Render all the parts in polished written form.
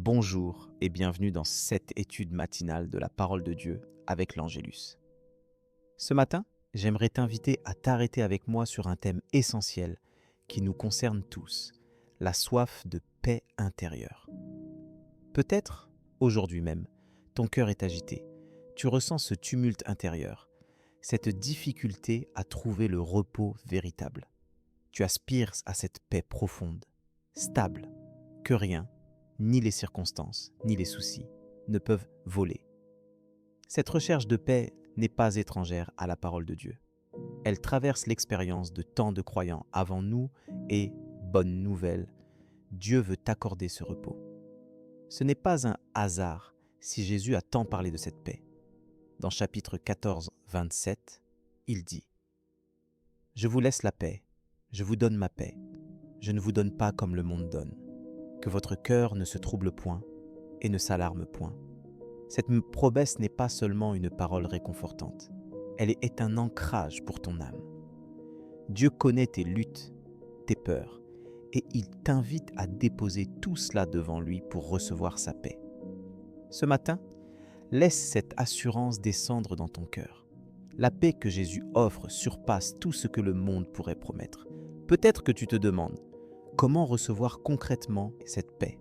Bonjour et bienvenue dans cette étude matinale de la parole de Dieu avec l'Angélus. Ce matin, j'aimerais t'inviter à t'arrêter avec moi sur un thème essentiel qui nous concerne tous, la soif de paix intérieure. Peut-être, aujourd'hui même, ton cœur est agité, tu ressens ce tumulte intérieur, cette difficulté à trouver le repos véritable. Tu aspires à cette paix profonde, stable, que rien, ni les circonstances, ni les soucis, ne peuvent voler. Cette recherche de paix n'est pas étrangère à la parole de Dieu. Elle traverse l'expérience de tant de croyants avant nous et, bonne nouvelle, Dieu veut t'accorder ce repos. Ce n'est pas un hasard si Jésus a tant parlé de cette paix. Dans chapitre 14, 27, il dit « Je vous laisse la paix, je vous donne ma paix, je ne vous donne pas comme le monde donne. Que votre cœur ne se trouble point et ne s'alarme point. » Cette promesse n'est pas seulement une parole réconfortante, elle est un ancrage pour ton âme. Dieu connaît tes luttes, tes peurs, et il t'invite à déposer tout cela devant lui pour recevoir sa paix. Ce matin, laisse cette assurance descendre dans ton cœur. La paix que Jésus offre surpasse tout ce que le monde pourrait promettre. Peut-être que tu te demandes, comment recevoir concrètement cette paix?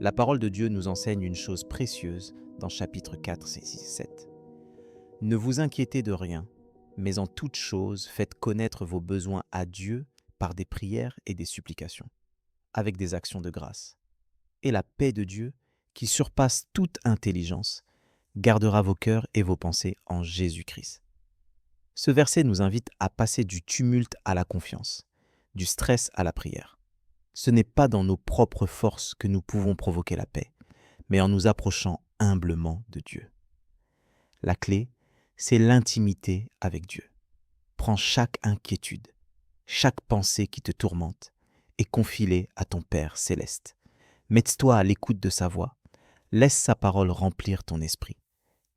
La parole de Dieu nous enseigne une chose précieuse dans chapitre 4, 6, 7. Ne vous inquiétez de rien, mais en toute chose, faites connaître vos besoins à Dieu par des prières et des supplications, avec des actions de grâce. Et la paix de Dieu, qui surpasse toute intelligence, gardera vos cœurs et vos pensées en Jésus-Christ. Ce verset nous invite à passer du tumulte à la confiance, du stress à la prière. Ce n'est pas dans nos propres forces que nous pouvons provoquer la paix, mais en nous approchant humblement de Dieu. La clé, c'est l'intimité avec Dieu. Prends chaque inquiétude, chaque pensée qui te tourmente et confie-les à ton Père céleste. Mets-toi à l'écoute de sa voix, laisse sa parole remplir ton esprit.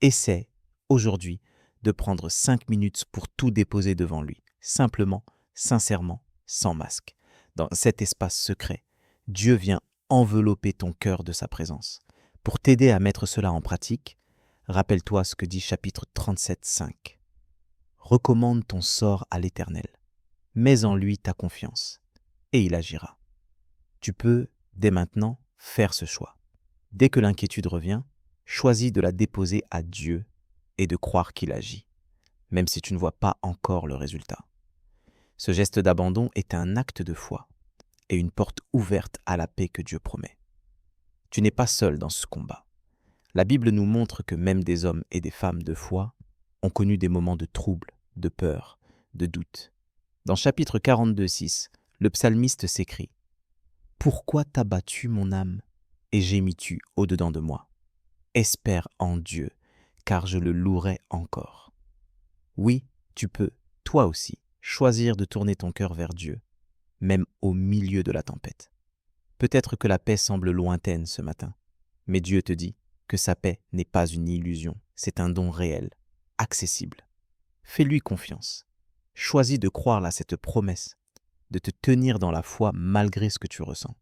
Essaie, aujourd'hui, de prendre 5 minutes pour tout déposer devant lui, simplement, sincèrement, sans masque. Dans cet espace secret, Dieu vient envelopper ton cœur de sa présence. Pour t'aider à mettre cela en pratique, rappelle-toi ce que dit chapitre 37, 5. Recommande ton sort à l'Éternel, mets en lui ta confiance, et il agira. Tu peux, dès maintenant, faire ce choix. Dès que l'inquiétude revient, choisis de la déposer à Dieu et de croire qu'il agit, même si tu ne vois pas encore le résultat. Ce geste d'abandon est un acte de foi et une porte ouverte à la paix que Dieu promet. Tu n'es pas seul dans ce combat. La Bible nous montre que même des hommes et des femmes de foi ont connu des moments de trouble, de peur, de doute. Dans chapitre 42, 6, le psalmiste s'écrie « Pourquoi t'as battu mon âme et gémis-tu au-dedans de moi? Espère en Dieu, car je le louerai encore. » Oui, tu peux, toi aussi, choisir de tourner ton cœur vers Dieu, même au milieu de la tempête. Peut-être que la paix semble lointaine ce matin, mais Dieu te dit que sa paix n'est pas une illusion, c'est un don réel, accessible. Fais-lui confiance. Choisis de croire à cette promesse, de te tenir dans la foi malgré ce que tu ressens.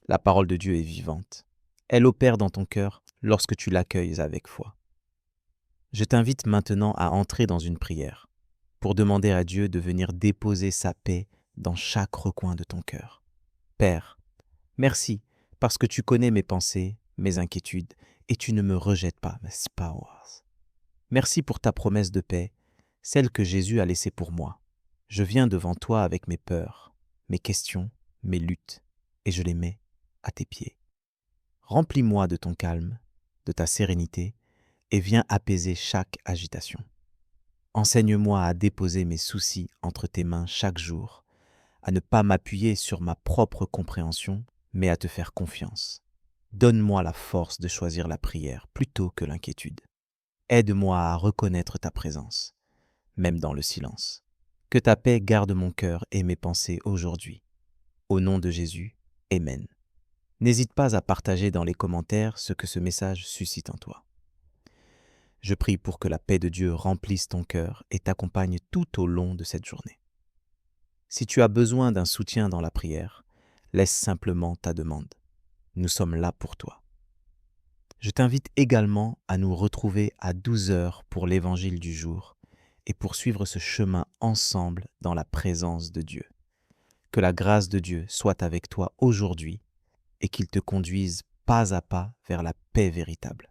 La parole de Dieu est vivante. Elle opère dans ton cœur lorsque tu l'accueilles avec foi. Je t'invite maintenant à entrer dans une prière pour demander à Dieu de venir déposer sa paix dans chaque recoin de ton cœur. Père, merci parce que tu connais mes pensées, mes inquiétudes et tu ne me rejettes pas. Merci pour ta promesse de paix, celle que Jésus a laissée pour moi. Je viens devant toi avec mes peurs, mes questions, mes luttes et je les mets à tes pieds. Remplis-moi de ton calme, de ta sérénité et viens apaiser chaque agitation. Enseigne-moi à déposer mes soucis entre tes mains chaque jour, à ne pas m'appuyer sur ma propre compréhension, mais à te faire confiance. Donne-moi la force de choisir la prière plutôt que l'inquiétude. Aide-moi à reconnaître ta présence, même dans le silence. Que ta paix garde mon cœur et mes pensées aujourd'hui. Au nom de Jésus, Amen. N'hésite pas à partager dans les commentaires ce que ce message suscite en toi. Je prie pour que la paix de Dieu remplisse ton cœur et t'accompagne tout au long de cette journée. Si tu as besoin d'un soutien dans la prière, laisse simplement ta demande. nous sommes là pour toi. Je t'invite également à nous retrouver à 12 heures pour l'évangile du jour et poursuivre ce chemin ensemble dans la présence de Dieu. Que la grâce de Dieu soit avec toi aujourd'hui et qu'il te conduise pas à pas vers la paix véritable.